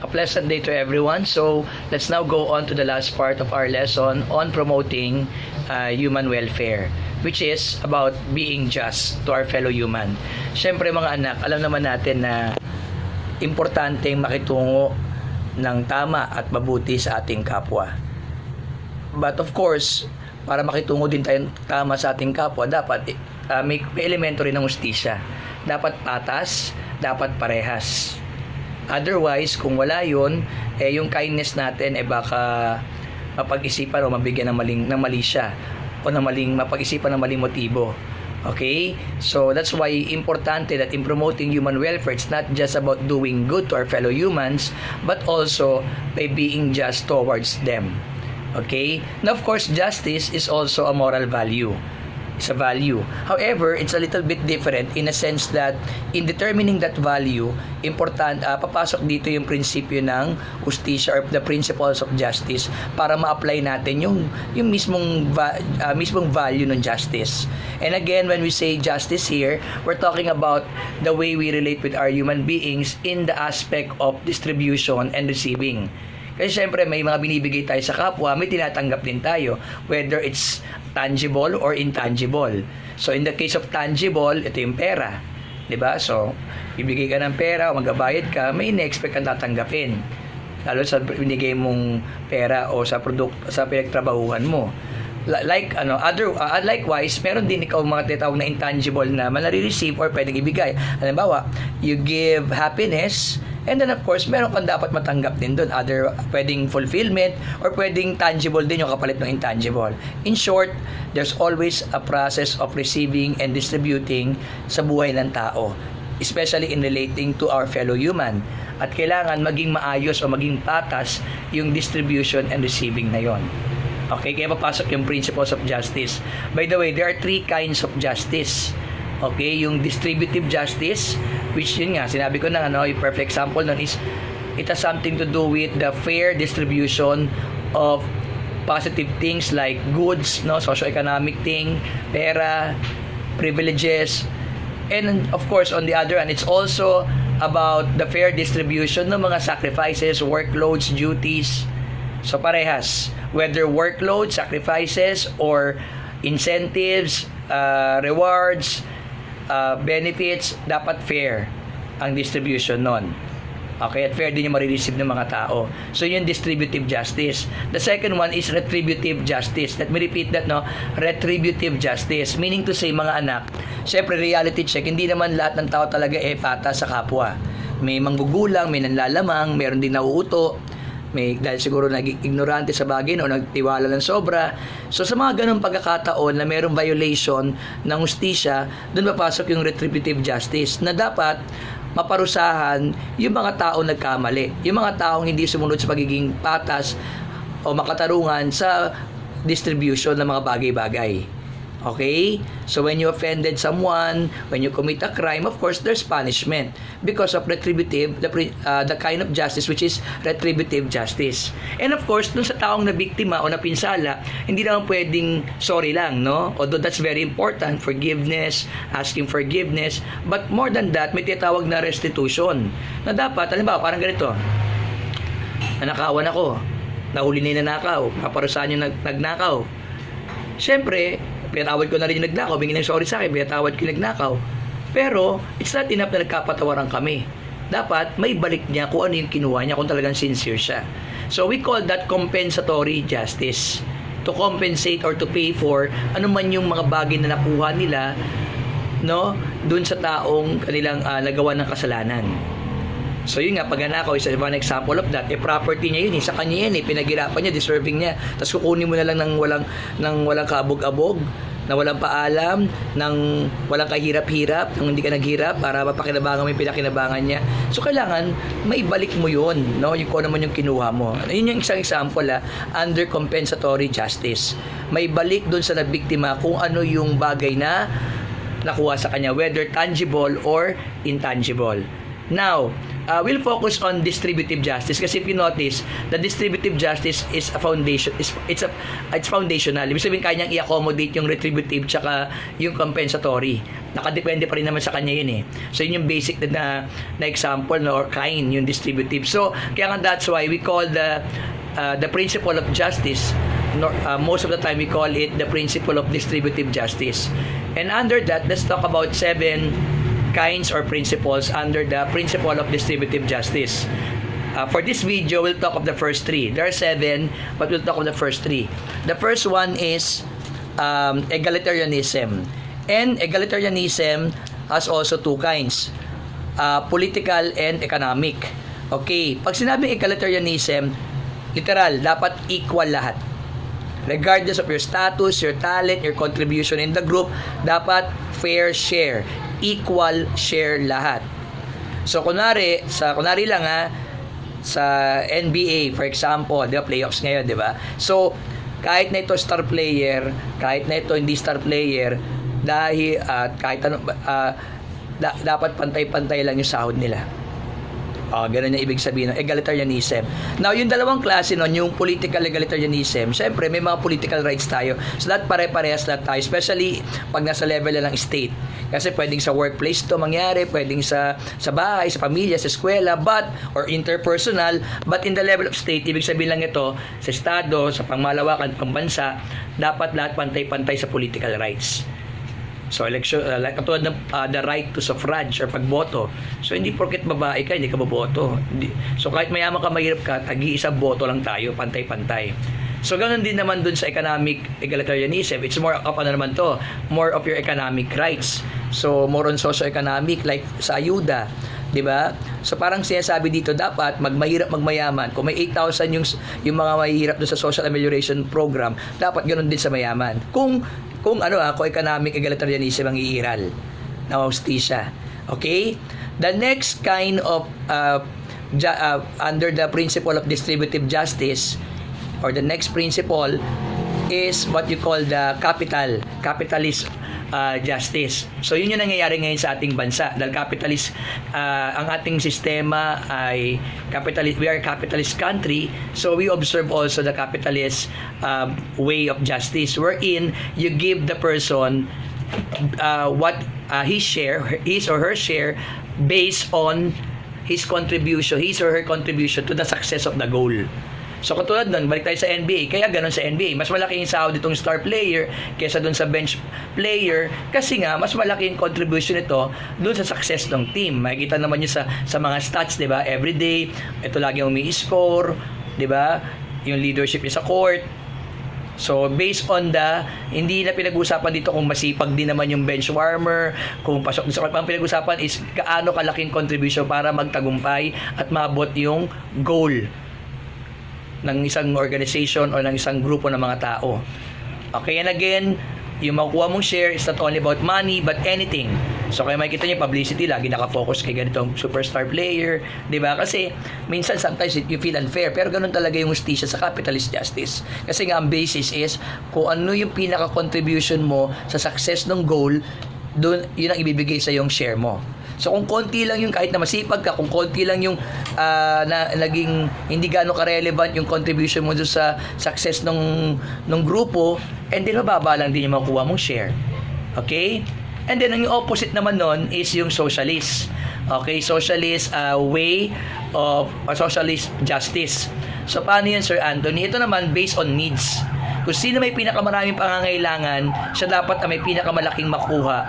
A pleasant day to everyone. So, let's now go on to the last part of our lesson on promoting human welfare, which is about being just to our fellow human. Siyempre mga anak, alam naman natin na importanteng makitungo ng tama at mabuti sa ating kapwa. But of course, para makitungo din tayo tama sa ating kapwa, dapat may elemento rin ng hustisya. Dapat patas, dapat parehas. Otherwise, kung wala yun, yung kindness natin baka mapag-isipan o mabigyan ng mali siya o mapag-isipan ng maling motibo. Okay? So, that's why importante that in promoting human welfare, it's not just about doing good to our fellow humans, but also by being just towards them. Okay? Now, of course, justice is also a moral value. It's a value. However, it's a little bit different in a sense that in determining that value, papasok dito yung prinsipyo ng hustisya or the principles of justice para ma-apply natin yung mismong value ng justice. And again, when we say justice here, we're talking about the way we relate with our human beings in the aspect of distribution and receiving. Kasi syempre may mga binibigay tayo sa kapwa, may tinatanggap din tayo, whether it's tangible or intangible. So in the case of tangible, ito yung pera, 'di ba? So bibigay ka ng pera, magbabayad ka, may ina-expect kang tatanggapin. Lalo sa binigay mong pera o sa pinagtrabahuhan mo. Likewise, meron din ikaw mga tinatawag na intangible na manare-receive or pwedeng ibigay. Halimbawa, you give happiness, and then of course, meron kang dapat matanggap din doon. Pwedeng fulfillment or pwedeng tangible din yung kapalit ng intangible. In short, there's always a process of receiving and distributing sa buhay ng tao, especially in relating to our fellow human. At kailangan maging maayos o maging patas yung distribution and receiving na yon. Okay, kaya papasok yung principles of justice. By the way, there are 3 kinds of justice. Okay, yung distributive justice, which yun nga, sinabi ko na yung perfect example nun is, it has something to do with the fair distribution of positive things like goods, socio-economic thing, pera, privileges, and of course, on the other hand, it's also about the fair distribution ng mga sacrifices, workloads, duties. So parehas, whether workload, sacrifices, or incentives, rewards, benefits, dapat fair ang distribution nun. Okay, at fair din yung marireceive ng mga tao. So yun distributive justice. The second one is retributive justice. Let me repeat that, retributive justice. Meaning to say, mga anak, syempre reality check, hindi naman lahat ng tao talaga pata sa kapwa. May manggugulang, may nanlalamang, meron din nauuto, dahil siguro naging ignorante sa bagay o nagtiwala ng sobra. So sa mga ganung pagkakataon na mayroong violation ng hustisya, doon papasok yung retributive justice na dapat maparusahan yung mga taong nagkamali, yung mga taong hindi sumunod sa pagiging patas o makatarungan sa distribution ng mga bagay-bagay. Okay? So when you offended someone, when you commit a crime, of course, there's punishment because of retributive, the kind of justice which is retributive justice. And of course, dun sa taong na biktima o napinsala, hindi naman pwedeng sorry lang, Although that's very important, forgiveness, asking forgiveness, but more than that, may tinatawag na restitution. Na dapat, halimbawa, parang ganito, nanakawan ako, nahuli na yung nanakaw, paparusahan yung nagnakaw. Siyempre, pinatawad ko na rin yung nagnakaw, bingin ng sorry sa akin, pinatawad ko yung nagnakaw. Pero, it's not enough na nagkapatawaran kami. Dapat, may balik niya kung ano yung kinuha niya, kung talagang sincere siya. So, we call that compensatory justice. To compensate or to pay for ano man yung mga bagay na nakuha nila, dun sa taong kanilang nagawa ng kasalanan. So yun nga, pagnanakaw is one example of that. Property niya yun, sa kanya yan, pinaghirapan niya, deserving niya. Tapos kukunin mo na lang ng walang kabog-abog, na walang paalam, ng walang kahirap-hirap, nang hindi ka naghirap para mapakinabangan mo yung pinakinabangan niya. So kailangan maibalik mo yun, yung kung naman yung kinuha mo. Yun yung isang example under compensatory justice. Maibalik dun sa nabiktima kung ano yung bagay na nakuha sa kanya, whether tangible or intangible. Now, we'll focus on distributive justice kasi if you notice, the distributive justice is a foundation, it's foundational. Ibig sabihin, kanyang i-accommodate yung retributive tsaka yung compensatory. nakadepende pa rin naman sa kanya yun eh. So yun yung basic na example, no, or kind, yung distributive. So kaya nga that's why we call the principle of justice, most of the time we call it the principle of distributive justice. And under that, let's talk about 7 kinds or principles under the principle of distributive justice. For this video, we'll talk of the first 3. There are 7, but we'll talk of the first 3. The first one is egalitarianism. And egalitarianism has also 2 kinds, political and economic. Okay, pag sinabing egalitarianism, literal, dapat equal lahat. Regardless of your status, your talent, your contribution in the group, dapat fair share, equal share lahat. So kunwari lang sa NBA, for example, di ba, playoffs ngayon, di ba? So, kahit na ito star player, kahit na ito hindi star player, dahil kahit ano, dapat pantay-pantay lang yung sahod nila. Ganun yung ibig sabihin ng egalitarianism. Now, yung dalawang klase nun, yung political egalitarianism, syempre, may mga political rights tayo. So, that pare-parehas lahat tayo, especially pag nasa level na ng state. Kasi pwedeng sa workplace to mangyari, pwedeng sa bahay, sa pamilya, sa eskwela, or interpersonal, but in the level of state, ibig sabihin lang ito, sa estado, sa pangmalawakan, pangbansa, dapat lahat pantay-pantay sa political rights. So, election, like katulad ng the right to suffrage or pagboto. So, hindi porket babae ka, hindi ka boboto. So, kahit mayaman ka, mahirap ka, tagi-isang boto lang tayo, pantay-pantay. So, ganun din naman dun sa economic egalitarianism. It's more of more of your economic rights. So, more on socio-economic, like sa ayuda. Diba? So, parang sinasabi dito, dapat magmahirap, magmayaman. Kung may 8,000 yung mga mahihirap doon sa social amelioration program, dapat ganun din sa mayaman. Kung economic egalitarianism ang iiral na hustisya. Okay? The next kind of under the principle of distributive justice, or the next principle, is what you call the capitalist justice. So yun yung nangyayari ngayon sa ating bansa dahil capitalist, ang ating sistema ay capitalist. We are a capitalist country, so we observe also the capitalist way of justice, wherein you give the person what his or her share based on his or her contribution to the success of the goal. So katulad nun, balik tayo sa NBA. Kaya ganun sa NBA. Mas malaki yung sahod itong star player kaysa dun sa bench player kasi nga, mas malaki yung contribution nito dun sa success ng team. Makikita naman nyo sa mga stats, di ba? Every day, ito lagi yung umi-score, di ba? Yung leadership niya sa court. So, based on hindi na pinag-usapan dito kung masipag din naman yung bench warmer, kung pasok sa court. Ang pinag-usapan is gaano kalaking contribution para magtagumpay at maabot yung goal ng isang organization o ng isang grupo ng mga tao. Okay, and again, yung makukuha mong share is not only about money but anything. So kaya makikita niyo publicity, lagi nakafocus kay ganitong superstar player, di ba? Kasi minsan sometimes you feel unfair, pero ganun talaga yung justisya sa capitalist justice. Kasi nga ang basis is kung ano yung pinaka-contribution mo sa success ng goal, doon yun ang ibibigay sa yung share mo. So kung konti lang yung, kahit na masipag ka, kung konti lang yung naging hindi gaano ka-relevant yung contribution mo doon sa success ng grupo, and then mababa lang din yung makuha mong share. Okay? And then ang opposite naman nun is yung socialist. Okay? Socialist way of socialist justice. So paano yun, Sir Anthony? Ito naman based on needs. Kung sino may pinakamaraming pangangailangan, siya dapat may pinakamalaking makuha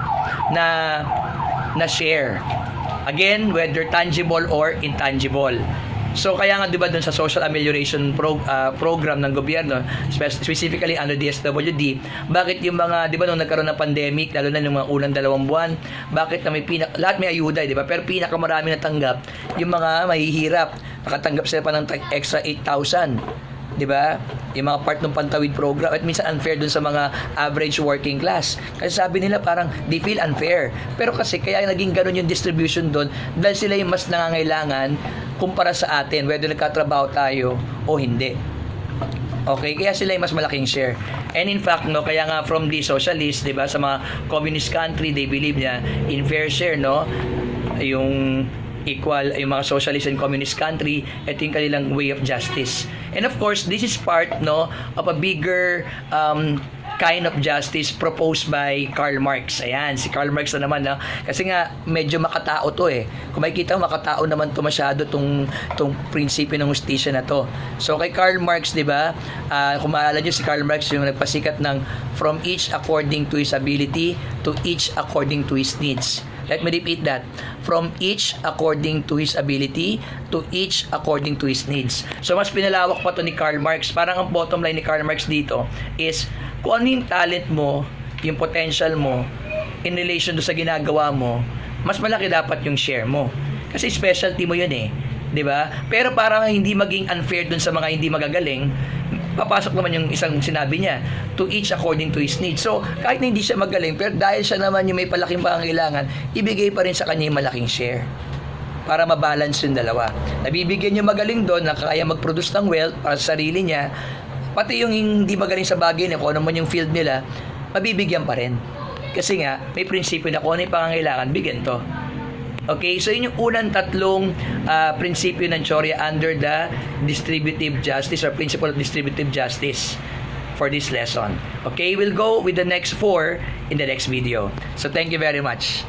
na share. Again, whether tangible or intangible. So kaya nga 'di ba doon sa social amelioration program ng gobyerno, specifically under DSWD, bakit yung mga 'di ba nung nagkaroon ng pandemic, lalo na yung mga unang 2 buwan, bakit na lahat may ayuda, 'di ba? Pero pinakamarami natanggap yung mga mahihirap. Nakatanggap sila pa ng extra 8,000. 'Di ba? Yung mga part ng Pantawid program, at minsan unfair dun sa mga average working class. Kasi sabi nila parang they feel unfair. Pero kasi kaya naging ganun yung distribution doon dahil sila yung mas nangangailangan kumpara sa atin, whether nagkatrabaho tayo o hindi. Okay, kaya sila yung mas malaking share. And in fact, no, kaya nga from the socialist, 'di ba, sa mga communist country, they believe na in fair share, no, yung equal, yung mga socialist and communist country, ito yung kanilang way of justice. And of course, this is part, no, of a bigger kind of justice proposed by Karl Marx. Ayan, si Karl Marx na naman. No? Kasi nga, medyo makatao to eh. Kung makikita mo, makatao naman to masyado tong prinsipyo ng hustisya na to. So, kay Karl Marx, di ba, kung maalala nyo, si Karl Marx yung nagpasikat ng from each according to his ability to each according to his needs. Let me repeat that. From each according to his ability to each according to his needs. So, mas pinalawak pa to ni Karl Marx. Parang ang bottom line ni Karl Marx dito is kung ano yung talent mo, yung potential mo, in relation do sa ginagawa mo, mas malaki dapat yung share mo. Kasi specialty mo yun eh. 'Di ba? Pero para hindi maging unfair dun sa mga hindi magagaling, papasok naman yung isang sinabi niya, to each according to his needs. So, kahit na hindi siya magaling, pero dahil siya naman yung may palaking pangangailangan, ibigay pa rin sa kanya yung malaking share para mabalance yung dalawa. Nabibigyan yung magaling doon na kaya mag-produce ng wealth para sa sarili niya, pati yung hindi magaling sa bagay niya, kung ano man yung field nila, mabibigyan pa rin. Kasi nga, may prinsipyo na kung ano yung pangangailangan, bigyan to. Okay, so yun yung unang tatlong prinsipyo ng Sharia under the distributive justice or principle of distributive justice for this lesson. Okay, we'll go with the next 4 in the next video. So thank you very much.